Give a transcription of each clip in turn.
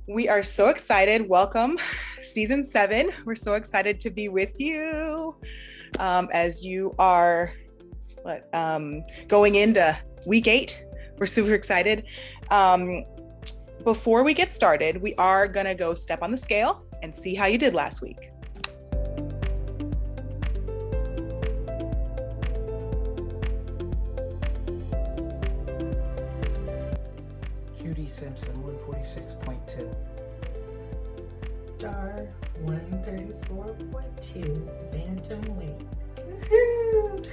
We are so excited. Welcome, season 7. We're so excited to be with you as you are going into week 8. We're super excited. Before we get started, we are going to go step on the scale and see how you did last week. Judy Simpson, 146.2. Star 134.2 bantam weight. Woohoo!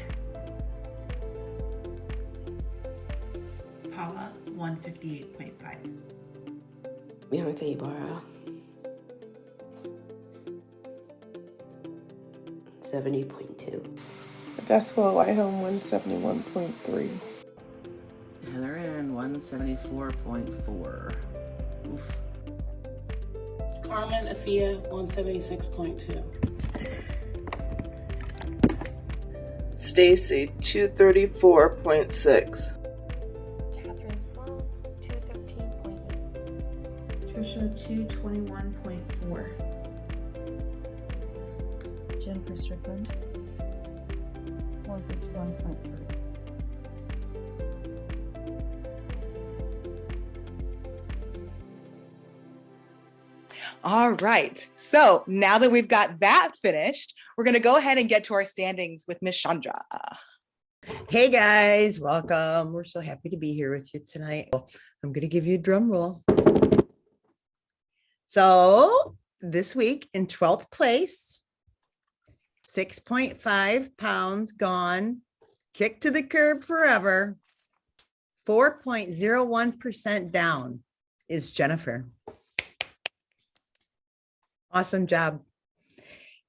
Paula 158.5. Bianca Ibarra 70.2. Jessica Whitehelm 171.3. Heather Ann 174.4. Oof. Carmen Afia 176.2. Stacy 234.6. Catherine Sloan 213.8. Trisha 221.4. Jennifer Strickland 151.3. All right. So now that we've got that finished, we're going to go ahead and get to our standings with Miss Chandra. Hey guys, welcome. We're so happy to be here with you tonight. I'm going to give you a drum roll. So this week in 12th place, 6.5 pounds gone, kicked to the curb forever, 4.01% down is Jennifer. Awesome job.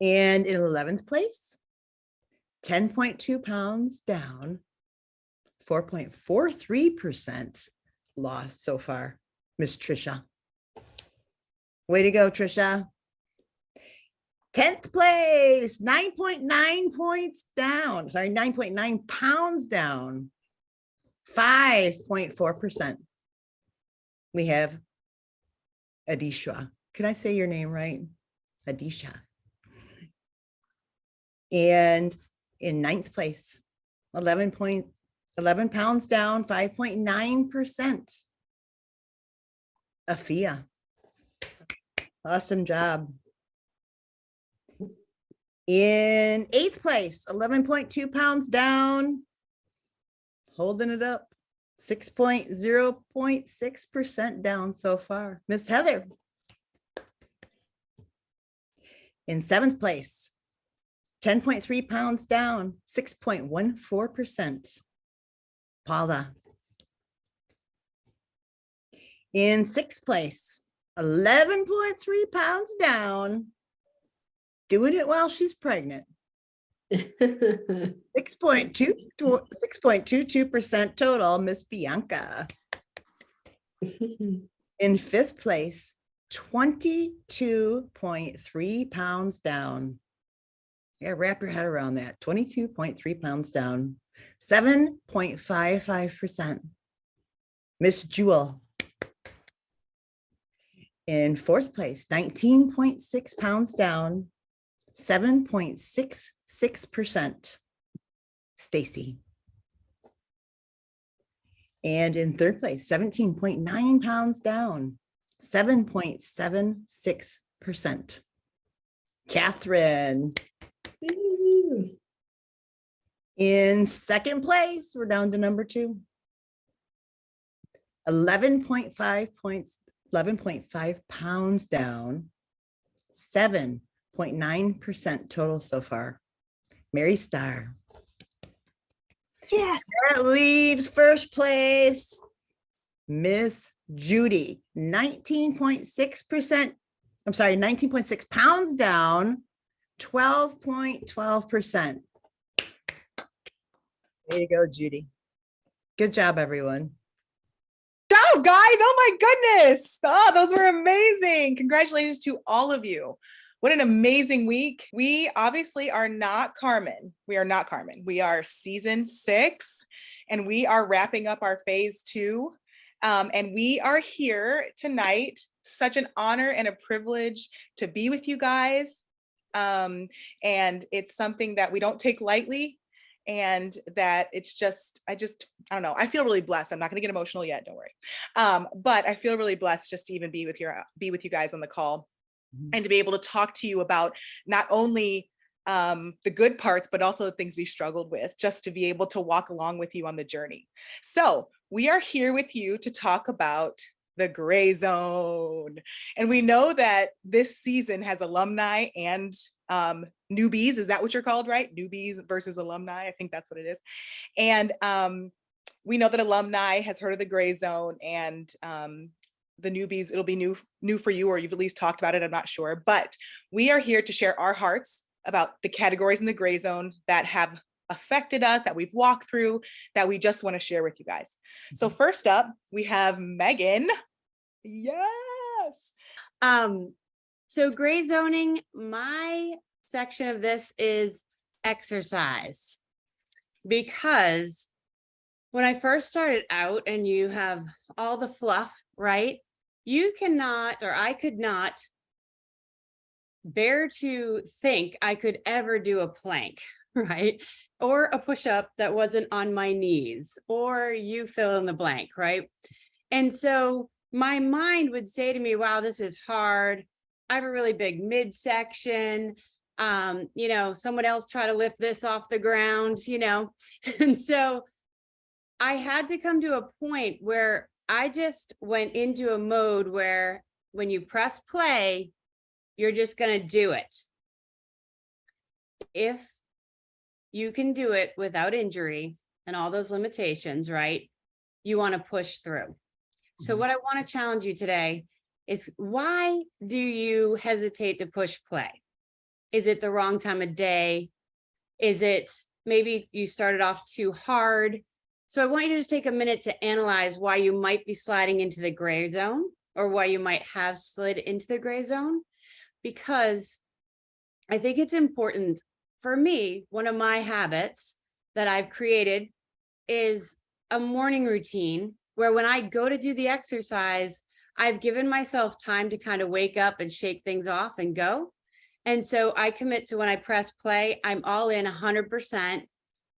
And in 11th place, 10.2 pounds down, 4.43% lost so far, Miss Trisha. Way to go, Trisha. 10th place, 9.9 points down. Sorry, 9.9 pounds down, 5.4%. We have Adisha. Can I say your name right? Adisha. And in 9th place, 11 pounds down, 5.9%. Afia. Awesome job. In 8th place, 11.2 pounds down, holding it up, 0.6% down so far. Miss Heather. In 7th place, 10.3 pounds down, 6.14%. Paula. In 6th place, 11.3 pounds down, doing it while she's pregnant. 6.22% total, Miss Bianca. In 5th place, 22.3 pounds down. Yeah, wrap your head around that. 22.3 pounds down, 7.55%. Miss Jewel. In 4th place, 19.6 pounds down, 7.66%. Stacy. And in 3rd place, 17.9 pounds down, 7.76%. Catherine. In 2nd place, we're down to number 2. 11.5 pounds down, 7.9% total so far. Mary Starr. Yes. That leaves 1st place, Miss Judy, 19.6 pounds down, 12.12%. There you go, Judy. Good job, everyone. Job, guys. Oh my goodness. Oh, those were amazing. Congratulations to all of you. What an amazing week. We obviously are not Carmen. We are not Carmen. We are season 6, and we are wrapping up our phase 2 And we are here tonight. Such an honor and a privilege to be with you guys. And it's something that we don't take lightly. And that it's just, I don't know. I feel really blessed. I'm not going to get emotional yet. Don't worry. But I feel really blessed just to even be with you guys on the call, and to be able to talk to you about not only the good parts, but also the things we struggled with, just to be able to walk along with you on the journey. So we are here with you to talk about the gray zone. And we know that this season has alumni and newbies. Is that what you're called, right? Newbies versus alumni. I think that's what it is. And we know that alumni has heard of the gray zone, and the newbies, it'll be new for you, or you've at least talked about it. I'm not sure, but we are here to share our hearts about the categories in the gray zone that have affected us, that we've walked through, that we just want to share with you guys. So first up, we have Megan. Yes. So gray zoning, my section of this is exercise, because when I first started out and you have all the fluff, right? You cannot, or I could not bear to think I could ever do a plank, right? Or a push-up that wasn't on my knees, or you fill in the blank, right? And so my mind would say to me, wow, this is hard. I have a really big midsection. Someone else try to lift this off the ground, and so I had to come to a point where I just went into a mode where when you press play, you're just going to do it. If you can do it without injury and all those limitations, right? You want to push through. So what I want to challenge you today is, why do you hesitate to push play? Is it the wrong time of day? Is it maybe you started off too hard? So I want you to just take a minute to analyze why you might be sliding into the gray zone, or why you might have slid into the gray zone, because I think it's important. For me, one of my habits that I've created is a morning routine where when I go to do the exercise, I've given myself time to kind of wake up and shake things off and go. And so I commit to, when I press play, I'm all in 100%.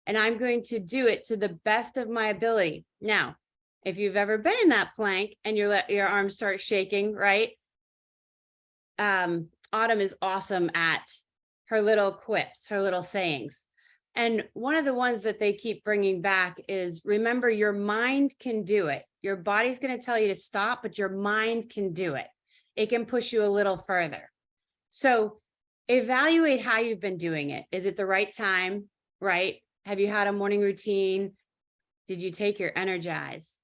And I'm going to do it to the best of my ability. Now, if you've ever been in that plank and you let your arms start shaking, right? Autumn is awesome at her little quips, her little sayings. And one of the ones that they keep bringing back is, remember, your mind can do it. Your body's going to tell you to stop, but your mind can do it. It can push you a little further. So evaluate how you've been doing it. Is it the right time, right? Have you had a morning routine? Did you take your Energize?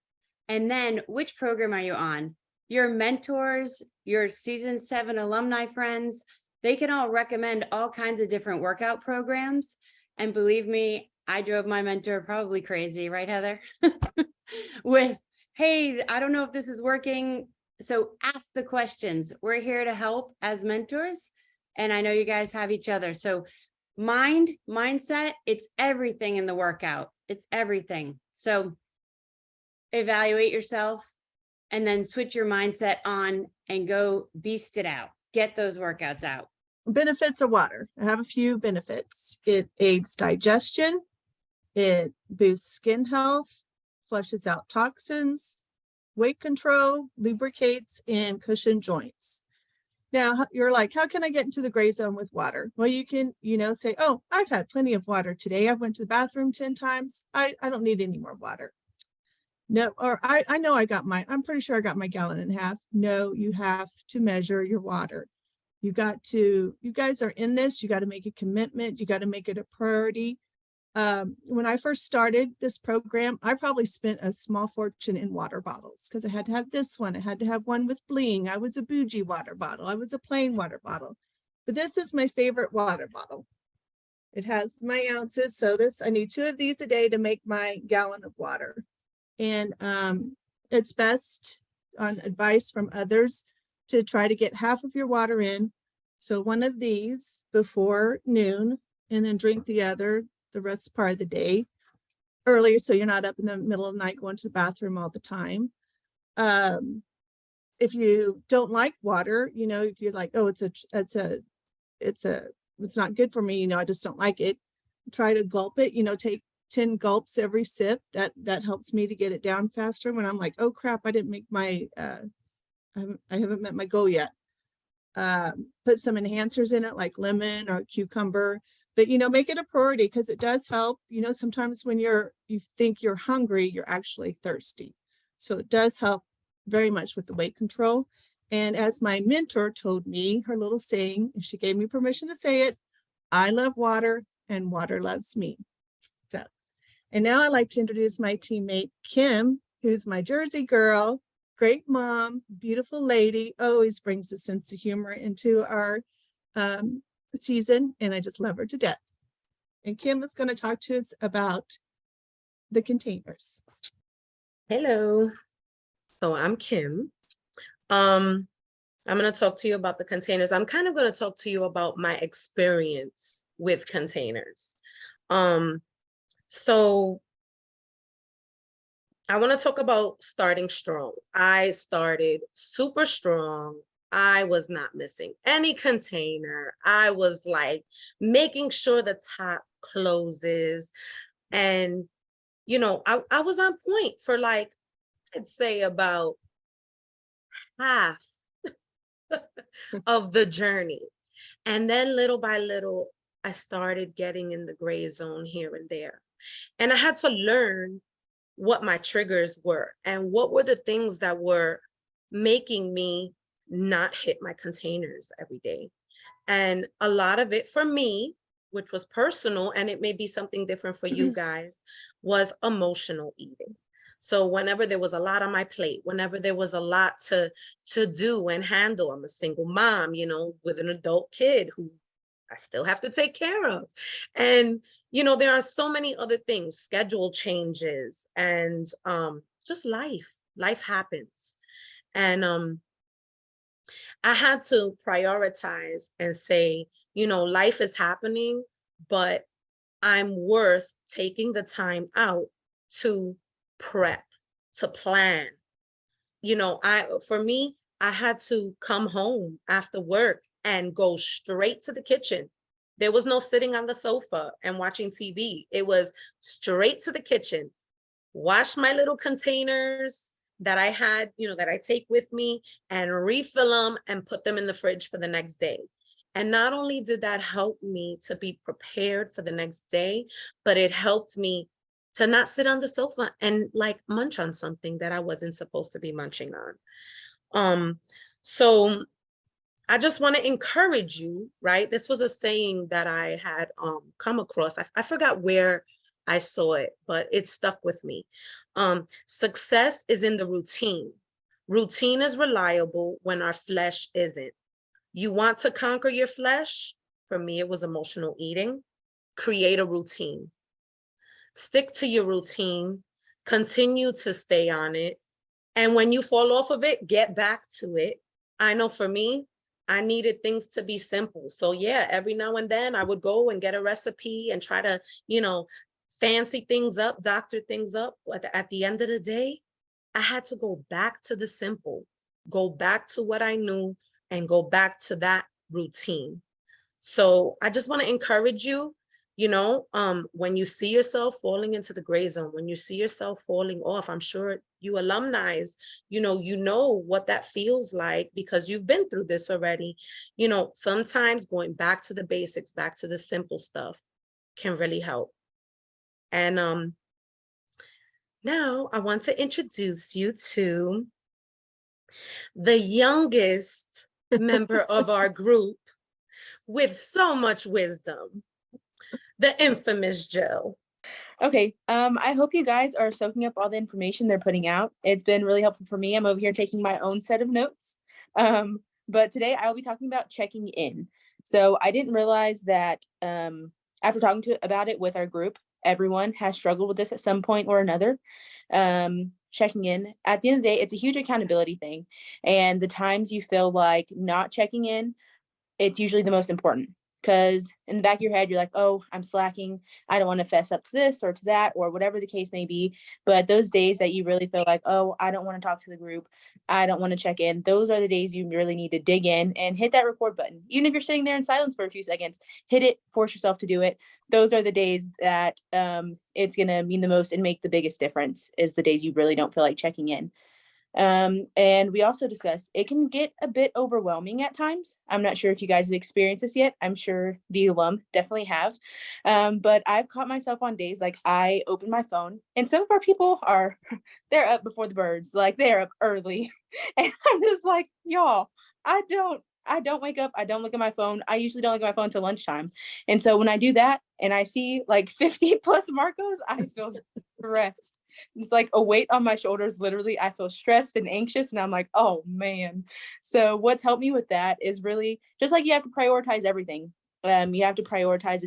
And then which program are you on? Your mentors, your season 7 alumni friends, they can all recommend all kinds of different workout programs. And believe me, I drove my mentor probably crazy, right, Heather? With, hey, I don't know if this is working. So ask the questions. We're here to help as mentors. And I know you guys have each other. So mindset, it's everything in the workout. It's everything. So evaluate yourself and then switch your mindset on and go beast it out. Get those workouts out. Benefits of water. I have a few benefits. It aids digestion. It boosts skin health, flushes out toxins, weight control, lubricates, and cushion joints. Now you're like, how can I get into the gray zone with water? Well, you can, say, oh, I've had plenty of water today. I went to the bathroom 10 times. I don't need any more water. No, or I know I'm pretty sure I got my 1.5 gallons. No, you have to measure your water. You guys are in this, you got to make a commitment. You got to make it a priority. When I first started this program, I probably spent a small fortune in water bottles because I had to have this one. I had to have one with bling. I was a bougie water bottle. I was a plain water bottle. But this is my favorite water bottle. It has my ounces. So I need 2 of these a day to make my gallon of water. And it's best, on advice from others, to try to get half of your water in. So one of these before noon, and then drink the rest part of the day earlier, so you're not up in the middle of the night going to the bathroom all the time. If you don't like water, if you're like, oh, it's not good for me, I just don't like it. Try to gulp it, take 10 gulps every sip. That helps me to get it down faster when I'm like, oh crap, I didn't make my I haven't met my goal yet. Put some enhancers in it like lemon or cucumber, but make it a priority because it does help. Sometimes when you think you're hungry, you're actually thirsty. So it does help very much with the weight control. And as my mentor told me, her little saying, and she gave me permission to say it, I love water and water loves me. So, and now I'd like to introduce my teammate, Kim, who's my Jersey girl, great mom, beautiful lady, always brings a sense of humor into our season, and I just love her to death. And Kim is going to talk to us about the containers. Hello. So I'm Kim. I'm going to talk to you about the containers. I'm kind of going to talk to you about my experience with containers. So I want to talk about starting strong. I started super strong. I was not missing any container. I was like making sure the top closes. And, I was on point for like, I'd say about half of the journey. And then little by little, I started getting in the gray zone here and there. And I had to learn what my triggers were and what were the things that were making me not hit my containers every day. And a lot of it for me, which was personal, and it may be something different for you guys, was emotional eating. So whenever there was a lot on my plate, whenever there was a lot to do and handle, I'm a single mom, with an adult kid who I still have to take care of. And, there are so many other things, schedule changes, and just life happens. And I had to prioritize and say, life is happening, but I'm worth taking the time out to prep, to plan. For me, I had to come home after work and go straight to the kitchen. There was no sitting on the sofa and watching TV. It was straight to the kitchen, wash my little containers that I had, that I take with me, and refill them and put them in the fridge for the next day. And not only did that help me to be prepared for the next day, but it helped me to not sit on the sofa and like munch on something that I wasn't supposed to be munching on. So I just want to encourage you, right? This was a saying that I had come across. I forgot where I saw it, but it stuck with me. Success is in the routine. Routine is reliable when our flesh isn't. You want to conquer your flesh? For me, it was emotional eating. Create a routine. Stick to your routine. Continue to stay on it. And when you fall off of it, get back to it. I know for me, I needed things to be simple. So yeah, every now and then I would go and get a recipe and try to, fancy things up, doctor things up. But at the end of the day, I had to go back to the simple, go back to what I knew, and go back to that routine. So I just want to encourage you, when you see yourself falling into the gray zone, when you see yourself falling off, I'm sure you alumni, you know what that feels like because you've been through this already. Sometimes going back to the basics, back to the simple stuff can really help. And now I want to introduce you to the youngest member of our group with so much wisdom, the infamous Jill. Okay, I hope you guys are soaking up all the information they're putting out. It's been really helpful for me. I'm over here taking my own set of notes. But today I will be talking about checking in. So I didn't realize that after talking about it with our group, everyone has struggled with this at some point or another. Checking in. At the end of the day, it's a huge accountability thing. And the times you feel like not checking in, it's usually the most important. Because in the back of your head, you're like, oh, I'm slacking. I don't want to fess up to this or to that or whatever the case may be. But those days that you really feel like, oh, I don't want to talk to the group, I don't want to check in, those are the days you really need to dig in and hit that record button. Even if you're sitting there in silence for a few seconds, hit it, force yourself to do it. Those are the days that it's going to mean the most and make the biggest difference, is the days you really don't feel like checking in. And we also discussed it can get a bit overwhelming at times. I'm not sure if you guys have experienced this yet. I'm sure the alum definitely have. But I've caught myself on days like I open my phone, and some of our people they're up before the birds, like they're up early. And I'm just like, y'all, I don't wake up. I don't look at my phone. I usually don't look at my phone until lunchtime. And so when I do that and I see like 50 plus Marcos, I feel stressed. It's like a weight on my shoulders. Literally, I feel stressed and anxious, and I'm like, oh man. So what's helped me with that is really just like you have to prioritize everything. You have to prioritize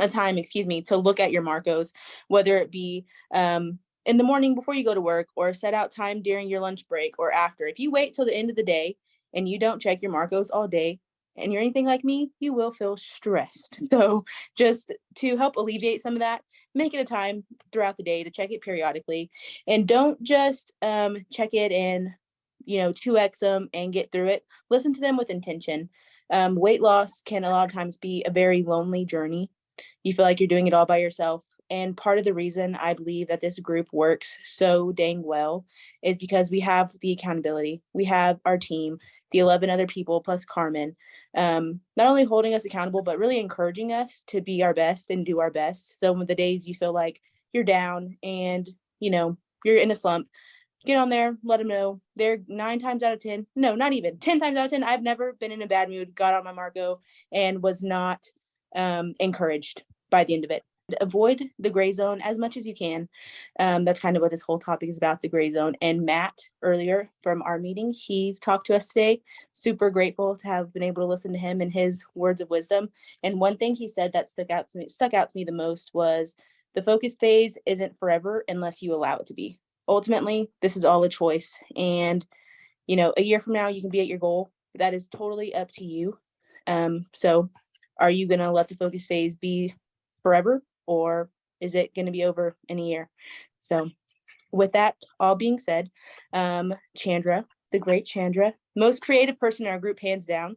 a time, to look at your Marcos, whether it be in the morning before you go to work, or set out time during your lunch break or after. If you wait till the end of the day and you don't check your Marcos all day, and you're anything like me, you will feel stressed. So just to help alleviate some of that, make it a time throughout the day to check it periodically, and don't just check it and 2x them and get through it. Listen to them with intention. Weight loss can a lot of times be a very lonely journey. You feel like you're doing it all by yourself. And part of the reason I believe that this group works so dang well is because we have the accountability. We have our team, the 11 other people plus Carmen, not only holding us accountable, but really encouraging us to be our best and do our best. So when the days you feel like you're down and, you're in a slump, get on there, let them know. They're 9 times out of 10. No, not even 10 times out of 10. I've never been in a bad mood, got on my Marco, and was not encouraged by the end of it. Avoid the gray zone as much as you can. That's kind of what this whole topic is about, the gray zone. And Matt, earlier from our meeting, he's talked to us today. Super grateful to have been able to listen to him and his words of wisdom. And one thing he said that stuck out to me the most was the focus phase isn't forever unless you allow it to be. Ultimately, this is all a choice. And, a year from now, you can be at your goal. That is totally up to you. So are you going to let the focus phase be forever? Or is it going to be over in a year? So with that all being said, Chandra, the great Chandra, most creative person in our group, hands down.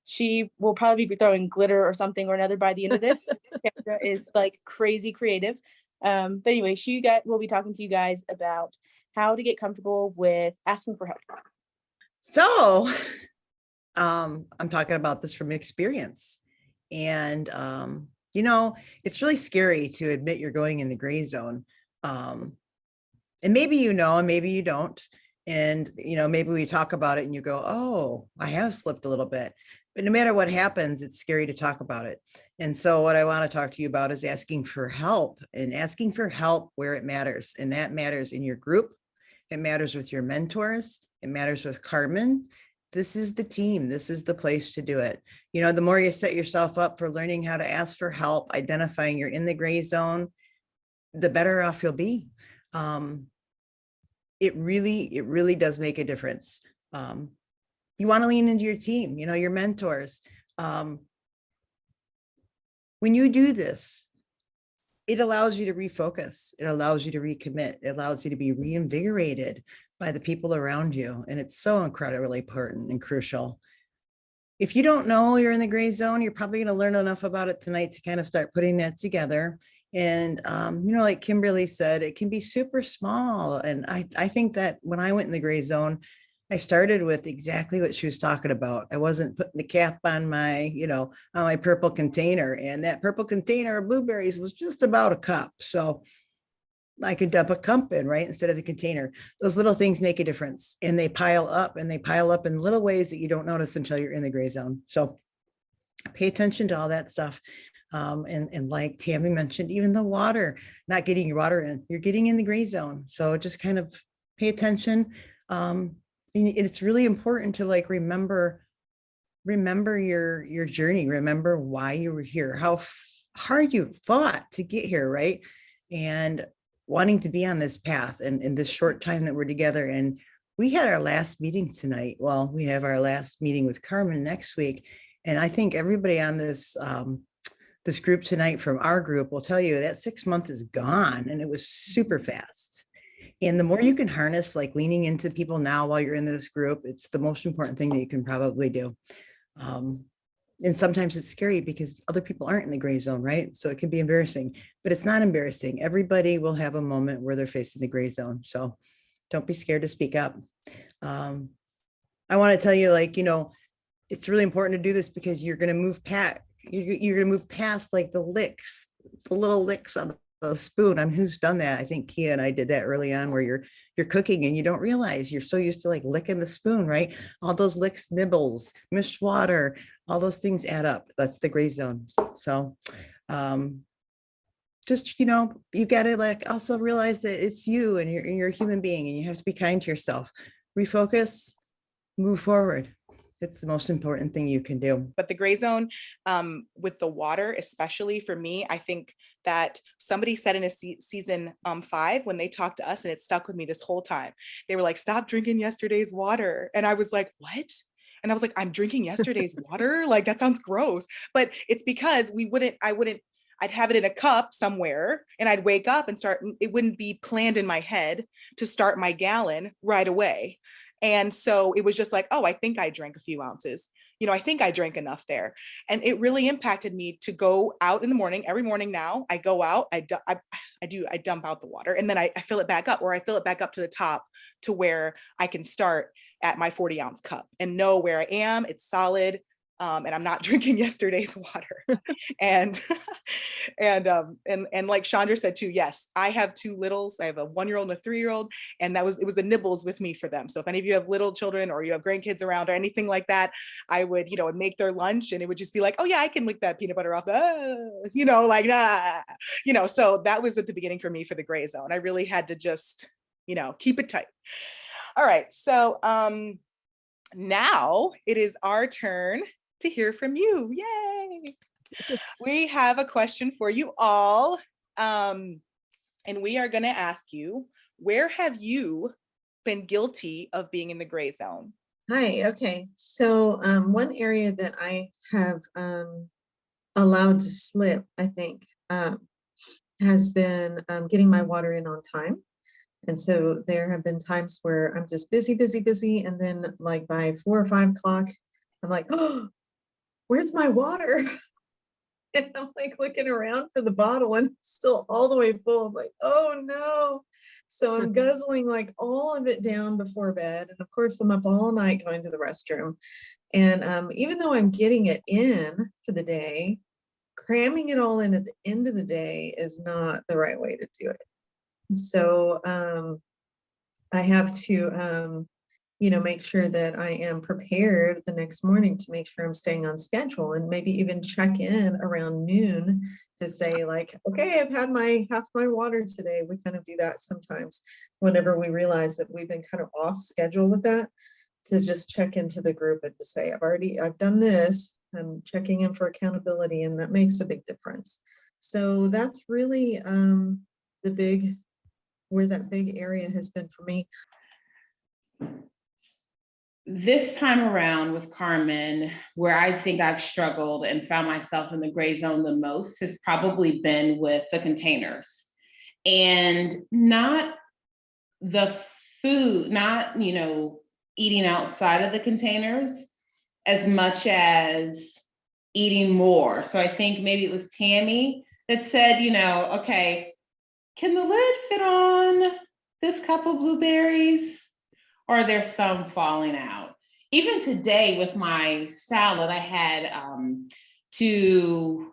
She will probably be throwing glitter or something or another by the end of this. Chandra is like crazy creative. But anyway, we'll be talking to you guys about how to get comfortable with asking for help. So I'm talking about this from experience. And it's really scary to admit you're going in the gray zone. And maybe and maybe you don't. And, maybe we talk about it and you go, oh, I have slipped a little bit. But no matter what happens, it's scary to talk about it. And so what I want to talk to you about is asking for help, and asking for help where it matters. And that matters in your group. It matters with your mentors. It matters with Carmen. This is the team. This is the place to do it. The more you set yourself up for learning how to ask for help, identifying you're in the gray zone, the better off you'll be. It really does make a difference. You want to lean into your team, your mentors. When you do this, it allows you to refocus. It allows you to recommit. It allows you to be reinvigorated by the people around you. And it's so incredibly important and crucial. If you don't know you're in the gray zone, you're probably going to learn enough about it tonight to kind of start putting that together. And, like Kimberly said, it can be super small. And I think that when I went in the gray zone, I started with exactly what she was talking about. I wasn't putting the cap on my, on my purple container, and that purple container of blueberries was just about a cup. So I could dump a cup in, right, instead of the container. Those little things make a difference, and they pile up in little ways that you don't notice until you're in the gray zone. So pay attention to all that stuff. And like Tammy mentioned, even the water, not getting your water in, you're getting in the gray zone. So just kind of pay attention. And it's really important to remember your journey. Remember why you were here, how hard you fought to get here, right? And wanting to be on this path and in this short time that we're together. And we had our last meeting tonight. Well, we have our last meeting with Carmen next week. And I think everybody on this group tonight from our group will tell you that 6 months is gone and it was super fast. And the more you can harness like leaning into people now while you're in this group, it's the most important thing that you can probably do. And sometimes it's scary because other people aren't in the gray zone, right? So it can be embarrassing, but it's not embarrassing. Everybody will have a moment where they're facing the gray zone. So don't be scared to speak up. I want to tell you, like, you know, it's really important to do this because you're going to move past, you're going to move past like the licks, the little licks on the spoon. I mean, who's done that? I think Kia and I did that early on, where you're cooking and you don't realize you're so used to like licking the spoon, right? All those licks, nibbles, missed water, all those things add up. That's the gray zone. So just, you know, you got to like also realize that it's you and you're a human being and you have to be kind to yourself. Refocus, move forward. It's the most important thing you can do. But the gray zone with the water, especially for me, I think that somebody said in a season 5 when they talked to us, and it stuck with me this whole time. They were like, stop drinking yesterday's water. And I was like, what? And I was like, I'm drinking yesterday's water? Like, that sounds gross. But it's because I'd have it in a cup somewhere and I'd wake up and it wouldn't be planned in my head to start my gallon right away. And so it was just like, oh, I think I drank a few ounces. You know, I think I drank enough there. And it really impacted me to go out in the morning. Every morning now I go out, I dump out the water and then I fill it back up, or I fill it back up to the top to where I can start at my 40-ounce cup and know where I am. It's solid. And I'm not drinking yesterday's water. and like Chandra said too, yes, I have 2 littles. I have a 1-year-old and a 3-year-old, and it was the nibbles with me for them. So if any of you have little children or you have grandkids around or anything like that, I would, you know, make their lunch and it would just be like, oh yeah, I can lick that peanut butter off, you know, like, you know, so that was at the beginning for me for the gray zone. I really had to just, you know, keep it tight. All right. So now it is our turn to hear from you. Yay! We have a question for you all. And we are going to ask you, where have you been guilty of being in the gray zone? Hi, okay. So one area that I have allowed to slip, I think, has been getting my water in on time. And so there have been times where I'm just busy. And then like by 4 or 5 o'clock, I'm like, oh, where's my water? And I'm like looking around for the bottle and it's still all the way full. I'm like, oh no. So I'm guzzling like all of it down before bed. And of course I'm up all night going to the restroom. And even though I'm getting it in for the day, cramming it all in at the end of the day is not the right way to do it. So I have to, you know, make sure that I am prepared the next morning to make sure I'm staying on schedule, and maybe even check in around noon to say like, okay, I've had half my water today. We kind of do that sometimes whenever we realize that we've been kind of off schedule with that, to just check into the group and to say, I've done this. I'm checking in for accountability, and that makes a big difference. So that's really where that big area has been for me. This time around with Carmen, where I think I've struggled and found myself in the gray zone the most has probably been with the containers, and not the food, not, you know, eating outside of the containers as much as eating more. So I think maybe it was Tammy that said, you know, okay, can the lid fit on this cup of blueberries? Or are there some falling out? Even today with my salad, I had 2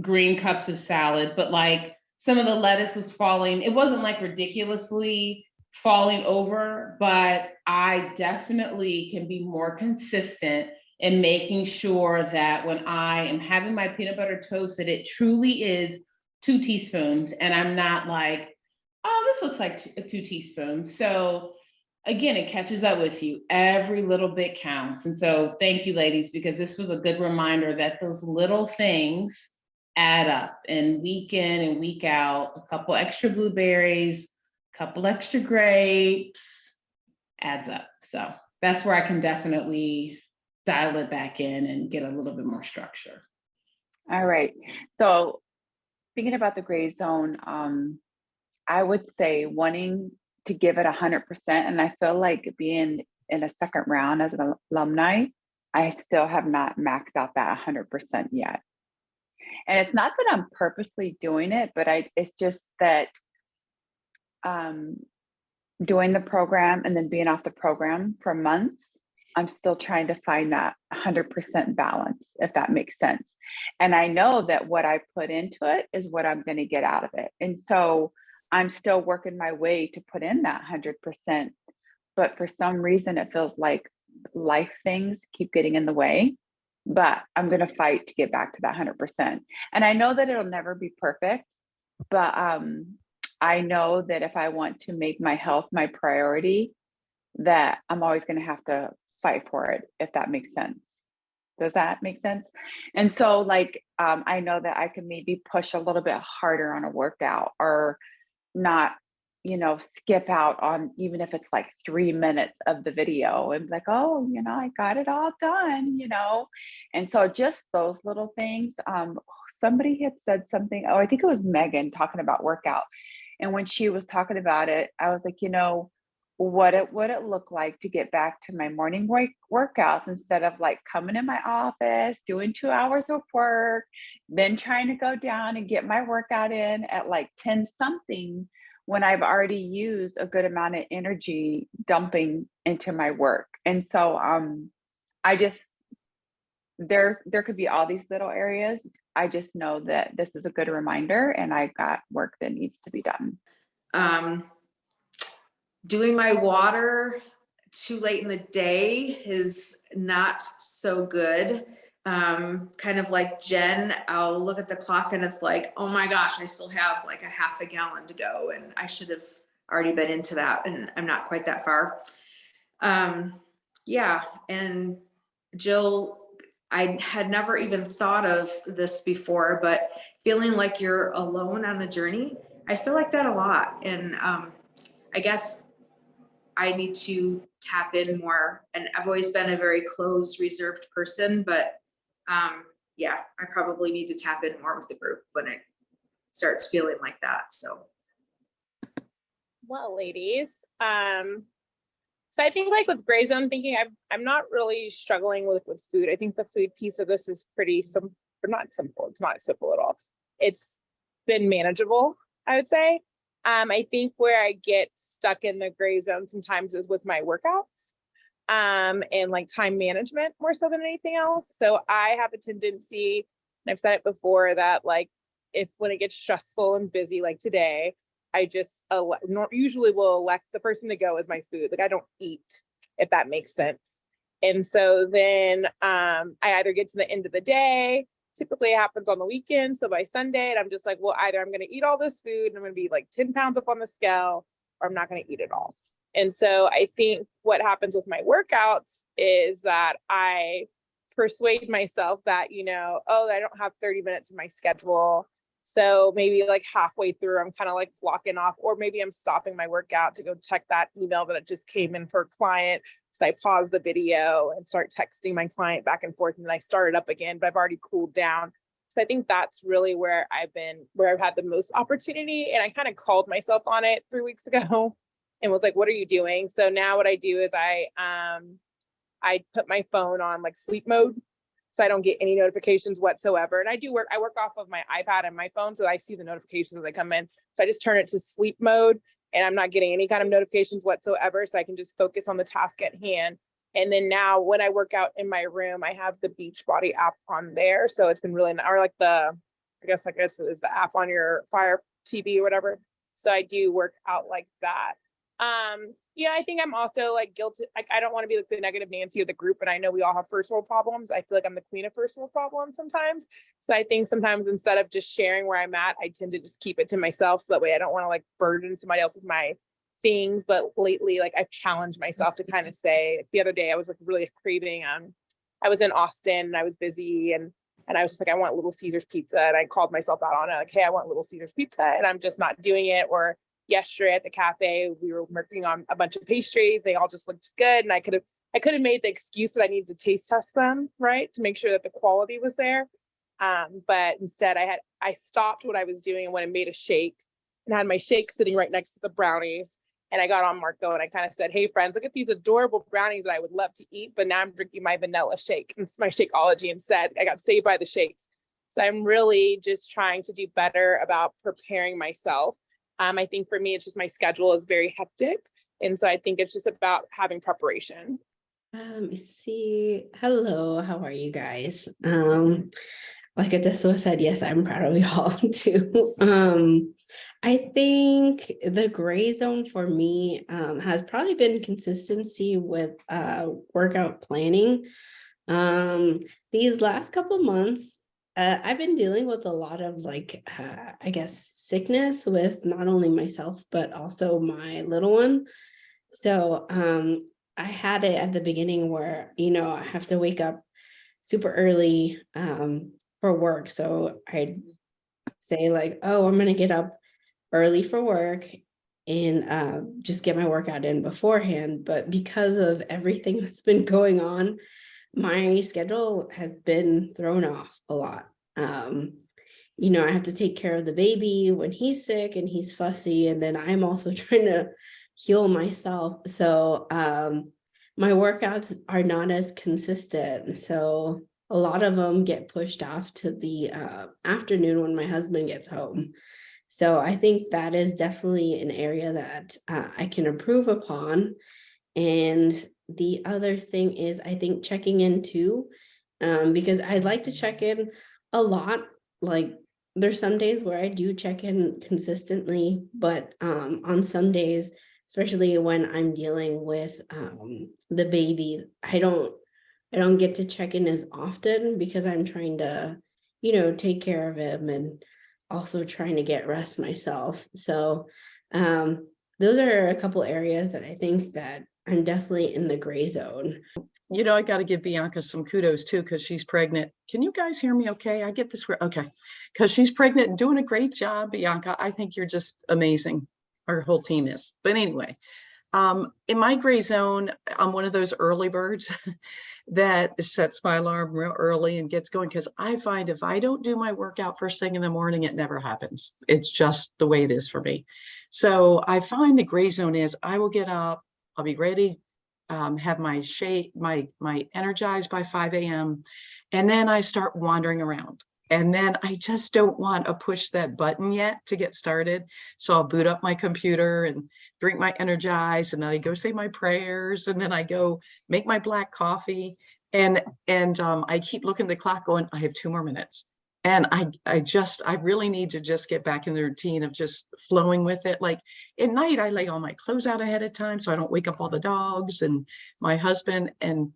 green cups of salad, but like some of the lettuce was falling. It wasn't like ridiculously falling over, but I definitely can be more consistent in making sure that when I am having my peanut butter toast, that it truly is 2 teaspoons. And I'm not like, oh, this looks like 2 teaspoons. So again, it catches up with you. Every little bit counts. And so thank you, ladies, because this was a good reminder that those little things add up, and week in and week out, a couple extra blueberries, a couple extra grapes adds up. So that's where I can definitely dial it back in and get a little bit more structure. All right. So thinking about the gray zone, I would say wanting to give it 100%. And I feel like being in a second round as an alumni, I still have not maxed out that 100% yet. And it's not that I'm purposely doing it, but it's just that doing the program and then being off the program for months, I'm still trying to find that 100% balance, if that makes sense. And I know that what I put into it is what I'm going to get out of it. And so I'm still working my way to put in that 100%. But for some reason, it feels like life things keep getting in the way. But I'm going to fight to get back to that 100%. And I know that it'll never be perfect, but I know that if I want to make my health my priority, that I'm always going to have to fight for it, if that makes sense. Does that make sense? And so like, I know that I can maybe push a little bit harder on a workout or not, skip out on, even if it's like 3 minutes of the video and like, oh, I got it all done, And so just those little things. Somebody had said something, I think it was Megan talking about workout. And when she was talking about it, I was like, what it look like to get back to my morning workouts instead of like coming in my office, doing 2 hours of work, then trying to go down and get my workout in at like 10 something when I've already used a good amount of energy dumping into my work. And so I just, there could be all these little areas. I just know that this is a good reminder and I got work that needs to be done. Doing my water too late in the day is not so good. Kind of like Jen, I'll look at the clock and it's like, oh my gosh, I still have like a half a gallon to go and I should have already been into that and I'm not quite that far. Yeah, and Jill, I had never even thought of this before, but feeling like you're alone on the journey, I feel like that a lot. And I guess I need to tap in more. And I've always been a very closed, reserved person, but yeah, I probably need to tap in more with the group when it starts feeling like that. So. Well, ladies, so I think like with gray zone thinking, I'm not really struggling with food. I think the food piece of this is pretty simple, not simple. It's not simple at all. It's been manageable, I would say. I think where I get stuck in the gray zone sometimes is with my workouts and like time management more so than anything else. So I have a tendency, and I've said it before, that like when it gets stressful and busy like today, I just usually will elect the first thing to go is my food. Like I don't eat, if that makes sense. And so then I either get to the end of the day, typically it happens on the weekend. So by Sunday, and I'm just like, well, either I'm going to eat all this food and I'm going to be like 10 pounds up on the scale, or I'm not going to eat it all. And so I think what happens with my workouts is that I persuade myself that, I don't have 30 minutes in my schedule. So maybe like halfway through, I'm kind of like flocking off, or maybe I'm stopping my workout to go check that email that it just came in for a client. So I pause the video and start texting my client back and forth, and then I start it up again, but I've already cooled down. So I think that's really where I've had the most opportunity. And I kind of called myself on it 3 weeks ago and was like, what are you doing? So now what I do is I put my phone on like sleep mode, so I don't get any notifications whatsoever. And I work off of my iPad and my phone, so I see the notifications as they come in. So I just turn it to sleep mode and I'm not getting any kind of notifications whatsoever. So I can just focus on the task at hand. And then now when I work out in my room, I have the Beachbody app on there. So it's been really, or like I guess is the app on your Fire TV or whatever. So I do work out like that. I think I'm also like guilty. Like, I don't want to be like the negative Nancy of the group, but I know we all have first world problems. I feel like I'm the queen of first world problems sometimes. So I think sometimes instead of just sharing where I'm at, I tend to just keep it to myself. So that way I don't want to like burden somebody else with my things. But lately, like I've challenged myself to kind of say, the other day I was like really craving, I was in Austin and I was busy and I was just like, I want Little Caesars pizza. And I called myself out on it. Like, hey, I want Little Caesars pizza. And I'm just not doing it. Or yesterday at the cafe, we were working on a bunch of pastries. They all just looked good. And I could have I could have made the excuse that I needed to taste test them, right, to make sure that the quality was there. But instead I stopped what I was doing and went and made a shake and had my shake sitting right next to the brownies. And I got on Marco and I kind of said, hey friends, look at these adorable brownies that I would love to eat, but now I'm drinking my vanilla shake. And it's my Shakeology instead. I got saved by the shakes. So I'm really just trying to do better about preparing myself. I think for me, it's just my schedule is very hectic. And so I think it's just about having preparation. Let me see. Hello, how are you guys? Like Adesso said, yes, I'm proud of y'all too. I think the gray zone for me has probably been consistency with workout planning. These last couple months, I've been dealing with a lot of like, I guess, sickness with not only myself, but also my little one. So I had it at the beginning where, I have to wake up super early for work. So I'd say like, oh, I'm going to get up early for work and just get my workout in beforehand. But because of everything that's been going on, my schedule has been thrown off a lot. I have to take care of the baby when he's sick and he's fussy. And then I'm also trying to heal myself. So my workouts are not as consistent. So a lot of them get pushed off to the afternoon when my husband gets home. So I think that is definitely an area that I can improve upon. And the other thing is, I think checking in too, because I'd like to check in a lot. Like there's some days where I do check in consistently, but on some days, especially when I'm dealing with the baby, I don't get to check in as often because I'm trying to, take care of him and also trying to get rest myself. So those are a couple areas that I think that I'm definitely in the gray zone. I got to give Bianca some kudos too, because she's pregnant. Can you guys hear me okay? I get this. Okay. Because she's pregnant and doing a great job, Bianca. I think you're just amazing. Our whole team is. But anyway, in my gray zone, I'm one of those early birds that sets my alarm real early and gets going, because I find if I don't do my workout first thing in the morning, it never happens. It's just the way it is for me. So I find the gray zone is I will get up, I'll be ready, have my shake, my energized by 5 a.m. And then I start wandering around. And then I just don't want to push that button yet to get started. So I'll boot up my computer and drink my Energize, and then I go say my prayers, and then I go make my black coffee. And I keep looking at the clock going, I have 2 more minutes. And I really need to just get back in the routine of just flowing with it. Like at night, I lay all my clothes out ahead of time so I don't wake up all the dogs and my husband, and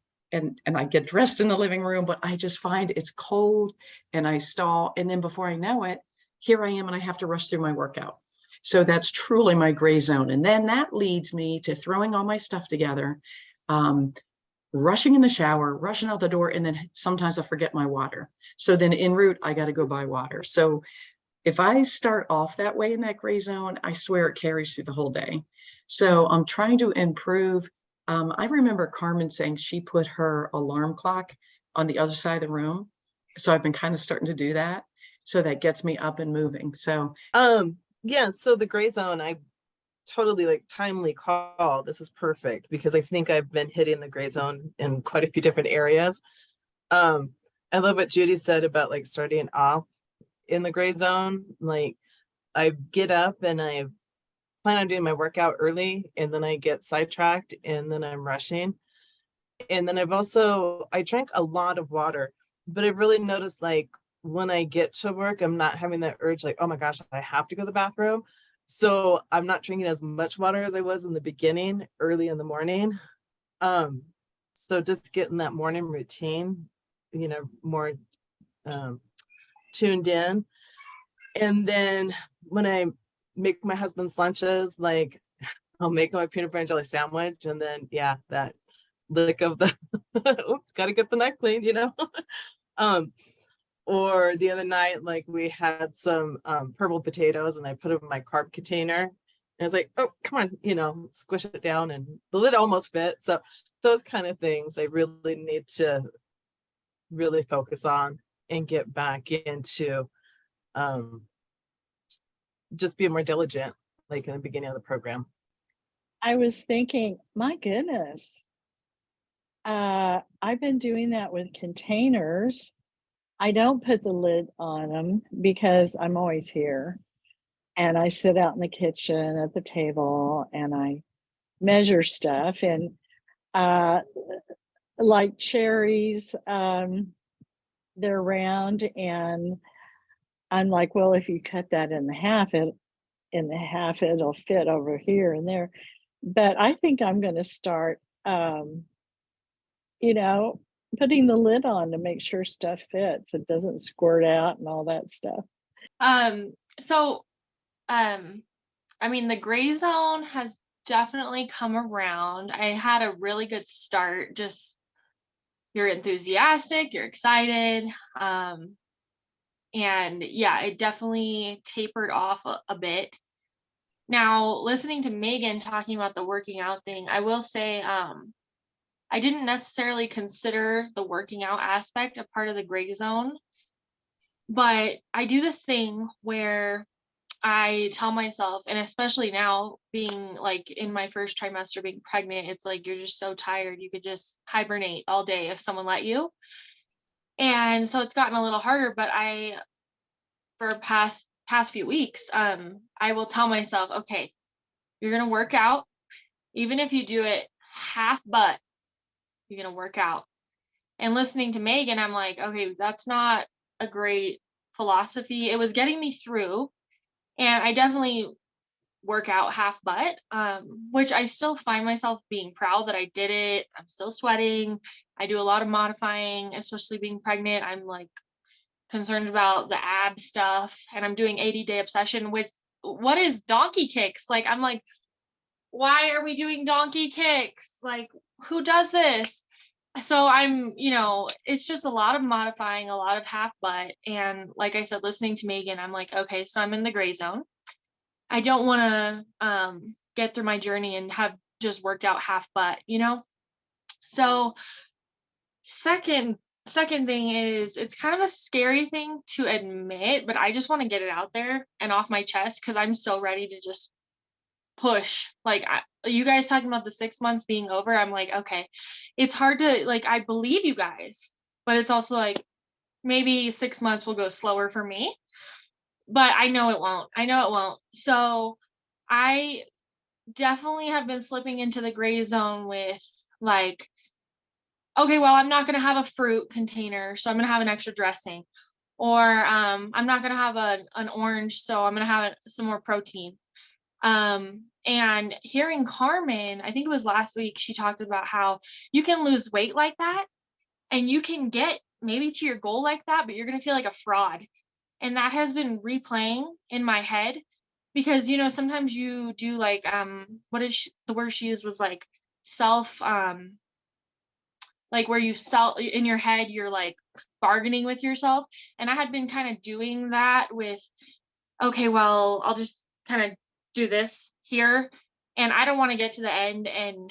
I get dressed in the living room, but I just find it's cold and I stall. And then before I know it, here I am and I have to rush through my workout. So that's truly my gray zone. And then that leads me to throwing all my stuff together, rushing in the shower, rushing out the door. And then sometimes I forget my water. So then en route, I got to go buy water. So if I start off that way in that gray zone, I swear it carries through the whole day. So I'm trying to improve. I remember Carmen saying she put her alarm clock on the other side of the room. So I've been kind of starting to do that. So that gets me up and moving. So, yeah, so the gray zone, I totally timely call. This is perfect because I think I've been hitting the gray zone in quite a few different areas. I love what Judy said about starting off in the gray zone. I get up and I plan on doing my workout early, and then I get sidetracked and then I'm rushing. And then I drank a lot of water, but I've really noticed when I get to work, I'm not having that urge oh my gosh, I have to go to the bathroom. So I'm not drinking as much water as I was in the beginning, early in the morning. So just getting that morning routine, more tuned in. And then when I make my husband's lunches, I'll make my peanut butter and jelly sandwich, and then that lick of the oops, gotta get the knife clean, or the other night we had some purple potatoes and I put them in my carb container, And I was like, oh, come on, squish it down, and the lid almost fit. So those kind of things I really need to really focus on and get back into just being more diligent, like in the beginning of the program. I was thinking, my goodness. I've been doing that with containers. I don't put the lid on them because I'm always here. And I sit out in the kitchen at the table and I measure stuff. And like cherries, they're round, and I'm like, well, if you cut that in half, it'll fit over here and there. But I think I'm going to start, putting the lid on to make sure stuff fits. It doesn't squirt out and all that stuff. I mean, the gray zone has definitely come around. I had a really good start. Just you're enthusiastic, you're excited. And yeah, it definitely tapered off a bit. Now, listening to Megan talking about the working out thing, I will say, I didn't necessarily consider the working out aspect a part of the gray zone, but I do this thing where I tell myself, and especially now being like in my first trimester, being pregnant, it's like you're just so tired. You could just hibernate all day if someone let you. And so it's gotten a little harder, but for past few weeks, I will tell myself, okay, you're going to work out. Even if you do it half butt, you're going to work out. And listening to Megan, I'm like, okay, that's not a great philosophy. It was getting me through. And I definitely work out half butt, which I still find myself being proud that I did it. I'm still sweating. I do a lot of modifying, especially being pregnant. I'm like concerned about the ab stuff, and I'm doing 80-day obsession with what is donkey kicks. Like, I'm like, why are we doing donkey kicks? Like, who does this? So I'm, it's just a lot of modifying, a lot of half butt. And like I said, listening to Megan, I'm like, okay, so I'm in the gray zone. I don't want to get through my journey and have just worked out half butt, So second thing is, it's kind of a scary thing to admit, but I just want to get it out there and off my chest because I'm so ready to just push. Like, you guys talking about the 6 months being over, I'm like, okay, it's hard to, like, I believe you guys, but it's also like maybe 6 months will go slower for me, but I know it won't. So I definitely have been slipping into the gray zone with like, okay, well, I'm not going to have a fruit container, so I'm going to have an extra dressing, or I'm not going to have an orange, so I'm going to have some more protein. And hearing Carmen, I think it was last week, she talked about how you can lose weight like that and you can get maybe to your goal like that, but you're going to feel like a fraud. And that has been replaying in my head because, sometimes you do like, what is the word she used was like self, like where you in your head, you're like bargaining with yourself. And I had been kind of doing that with, okay, well, I'll just kind of do this here, and I don't want to get to the end and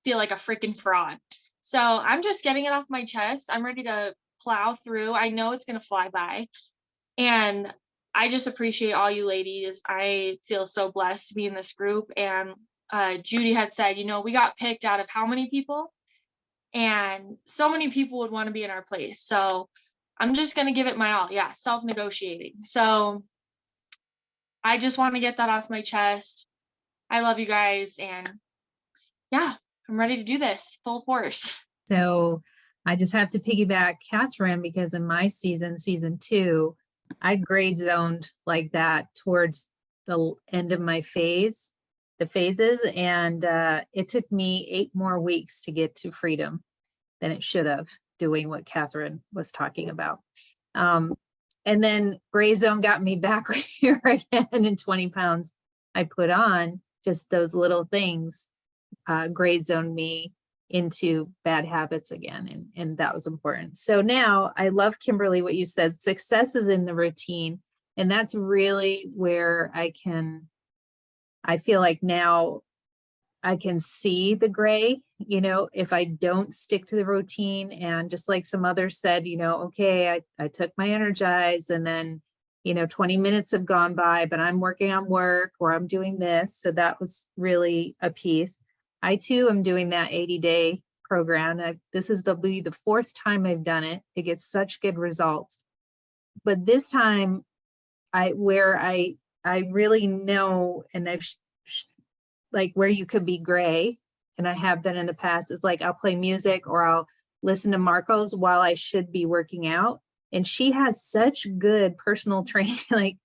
feel like a freaking fraud. So I'm just getting it off my chest. I'm ready to plow through. I know it's going to fly by, and I just appreciate all you ladies. I feel so blessed to be in this group. And Judy had said, we got picked out of how many people, and so many people would want to be in our place. So I'm just going to give it my all. Yeah, self-negotiating. So I just want to get that off my chest. I love you guys. And yeah, I'm ready to do this full force. So I just have to piggyback Catherine because in my season 2, I grade zoned like that towards the end of my phases. And it took me 8 more weeks to get to freedom than it should have, doing what Catherine was talking about. And then gray zone got me back here again, and 20 pounds I put on. Just those little things gray zoned me into bad habits again. And that was important. So now I love, Kimberly, what you said, success is in the routine. And that's really where I can I feel like now I can see the gray, if I don't stick to the routine. And just like some others said, okay, I took my Energize and then, 20 minutes have gone by, but I'm working on work or I'm doing this. So that was really a piece. I too am doing that 80-day program. This is the fourth time I've done it. It gets such good results. But this time I really know, and I've like where you could be gray, and I have been in the past, it's like I'll play music or I'll listen to Marcos while I should be working out. And she has such good personal training, like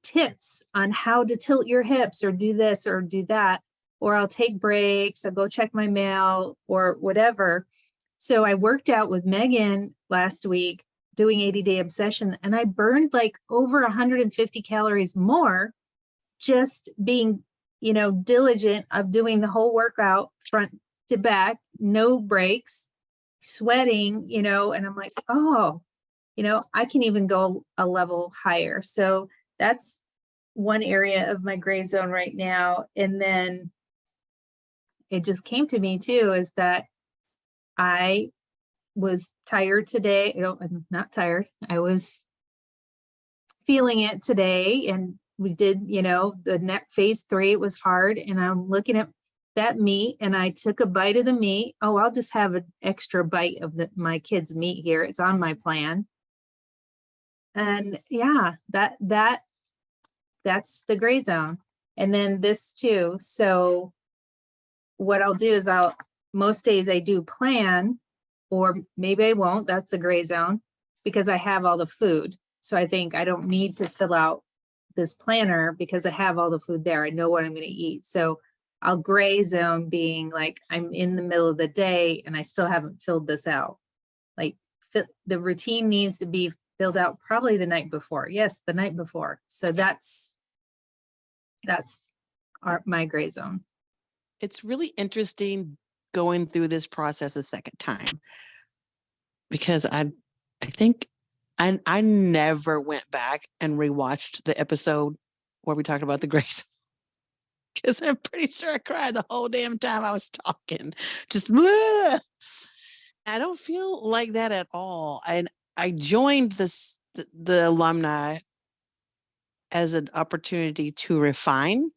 tips on how to tilt your hips or do this or do that. Or I'll take breaks, I'll go check my mail or whatever. So I worked out with Megan last week doing 80-day obsession, and I burned like over 150 calories more just being, diligent of doing the whole workout front to back, no breaks, sweating, and I'm like, oh, I can even go a level higher. So that's one area of my gray zone right now. And then it just came to me too, is that I was tired today. I'm not tired. I was feeling it today, and we did, the phase 3, it was hard. And I'm looking at that meat and I took a bite of the meat. Oh, I'll just have an extra bite of my kids' meat here. It's on my plan. And yeah, that's the gray zone. And then this too. So what I'll do is most days I do plan, or maybe I won't. That's the gray zone because I have all the food. So I think I don't need to fill out this planner because I have all the food there. I know what I'm going to eat. So I'll gray zone being like, I'm in the middle of the day and I still haven't filled this out. Like the routine needs to be filled out probably the night before. Yes, the night before. So that's my gray zone. It's really interesting going through this process a second time, because I think I never went back and rewatched the episode where we talked about the grace, because I'm pretty sure I cried the whole damn time I was talking. Just bleh. I don't feel like that at all. And I joined the alumni as an opportunity to refine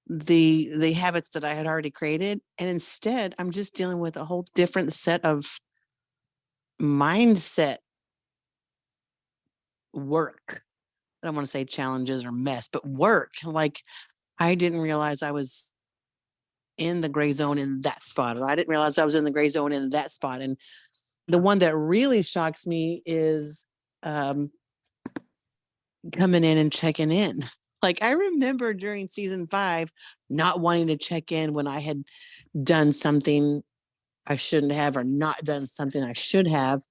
the habits that I had already created. And instead, I'm just dealing with a whole different set of mindset work. I don't want to say challenges or mess, but work. Like, I didn't realize I was in the gray zone in that spot, or I didn't realize I was in the gray zone in that spot. And the one that really shocks me is coming in and checking in. Like, I remember during season 5 not wanting to check in when I had done something I shouldn't have, or not done something I should have.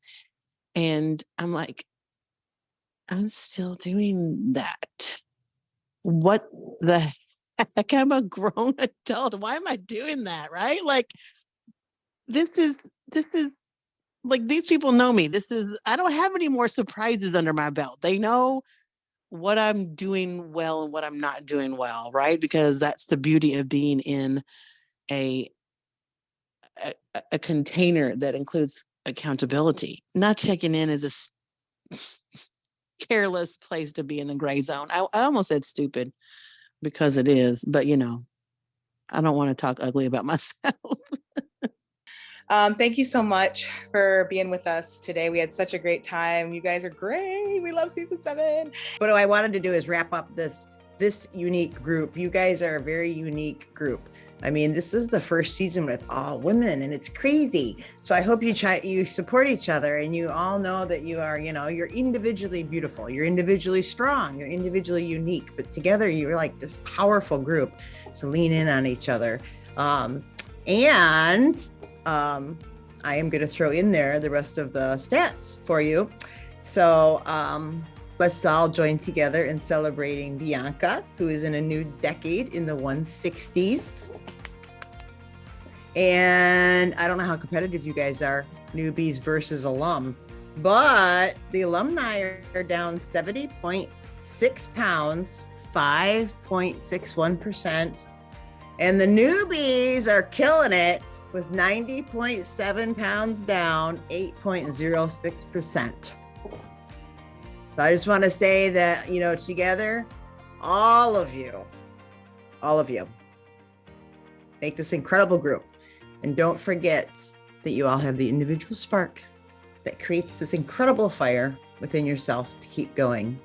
And I'm like, I'm still doing that. What the heck? I'm a grown adult. Why am I doing that? Right? Like, this is like, these people know me. I don't have any more surprises under my belt. They know what I'm doing well and what I'm not doing well, right? Because that's the beauty of being in a container that includes accountability. Not checking in is a careless place to be in the gray zone. I almost said stupid because it is, but I don't want to talk ugly about myself. Thank you so much for being with us today. We had such a great time. You guys are great. We love season 7. What I wanted to do is wrap up this unique group. You guys are a very unique group. I mean, this is the first season with all women, and it's crazy. So I hope you support each other, and you all know that you are, you're individually beautiful, you're individually strong, you're individually unique, but together you're like this powerful group. So lean in on each other. I am going to throw in there the rest of the stats for you. So let's all join together in celebrating Bianca, who is in a new decade in the 160s. And I don't know how competitive you guys are, newbies versus alum, but the alumni are down 70.6 pounds, 5.61%. And the newbies are killing it with 90.7 pounds down, 8.06%. So I just want to say that, you know, together, all of you make this incredible group. And don't forget that you all have the individual spark that creates this incredible fire within yourself to keep going